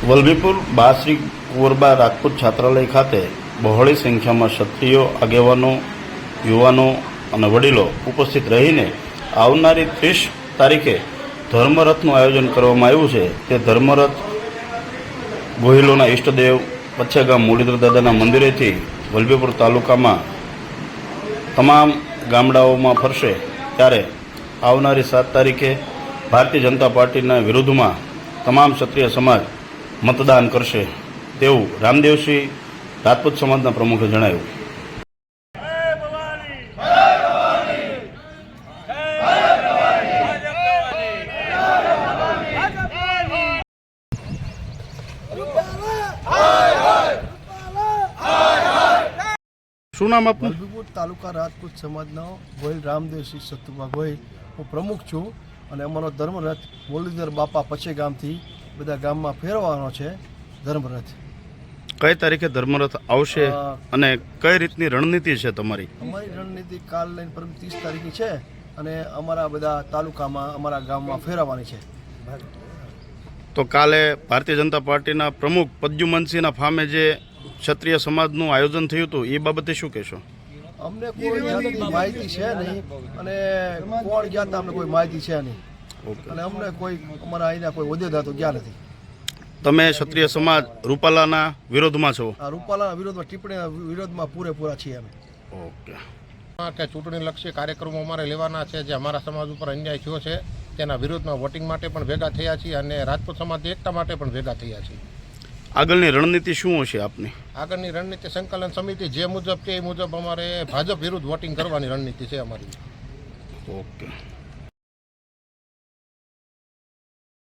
વલભીપુર બાશ્રી કુંવરબા રાજપૂત છાત્રાલય ખાતે બહોળી સંખ્યામાં ક્ષત્રિયો, આગેવાનો, યુવાનો અને વડીલો ઉપસ્થિત રહીને આવનારી 30 તારીખે ધર્મરથનું આયોજન કરવામાં આવ્યું છે। તે ધર્મરથ ગોહિલોના ઈષ્ટદેવ પચ્છા ગામ મુરલીધર દાદાના મંદિરેથી વલભીપુર તાલુકામાં તમામ ગામડાઓમાં ફરશે। ત્યારે આવનારી 7 તારીખે ભારતીય જનતા પાર્ટીના વિરુદ્ધમાં તમામ ક્ષત્રિય સમાજ મતદાન કરશે તેવું રામદેવસિંહ રાજપૂત સમાજના પ્રમુખે જણાવ્યું। શું નામ આપનું? વલભીપુર તાલુકા રાજપૂત સમાજનો ગોહિલ રામદેવસિંહ સતુભા ગોહિલ હું પ્રમુખ છું અને અમારો ધર્મરથ મુરલીધર બાપા પચ્છે ગામથી બધા ગામમાં ફેરવવાનો છે। ધર્મરથ કઈ તારીખે ધર્મરથ આવશે અને કઈ રીતની રણનીતિ છે તમારી? અમારી રણનીતિ કાલ લઈને પરમ 30 તારીખે છે અને અમારા બધા તાલુકામાં અમારા ગામમાં ફેરવવાની છે। તો કાલે ભારતીય જનતા પાર્ટીના પ્રમુખ પ્રદ્યુમનસિંહના ફામે જે ક્ષત્રિય સમાજનું આયોજન થયું હતું એ બાબતે શું કહેશો? અમને કોઈ જાતની માહિતી છે નહીં અને કોણ ગયા હતા અમને કોઈ માહિતી છે નહીં અને અમને કોઈ અમારા અહીંના કોઈ હોદ્દેદાર તો ગયા નથી। તમે ક્ષત્રિય સમાજ રૂપાલાના વિરોધમાં છો? આ રૂપાલાના વિરોધમાં ટિપ્પણીના વિરોધમાં પૂરેપૂરા છીએ અમે। ઓકે, કે ચૂંટણીલક્ષી કાર્યક્રમો અમારે લેવાના છે જે અમારા સમાજ ઉપર અન્યાય થયો છે તેના વિરોધમાં વોટિંગ માટે પણ ભેગા થયા છીએ અને રાજપૂત સમાજની એકતા માટે પણ ભેગા થયા છીએ। આગળની રણનીતિ શું હશે આપની? આગળની રણનીતિ સંકલન સમિતિ જે મુજબ છે એ મુજબ અમારે ભાજપ વિરુદ્ધ વોટિંગ કરવાની રણનીતિ છે અમારી। ઓકે।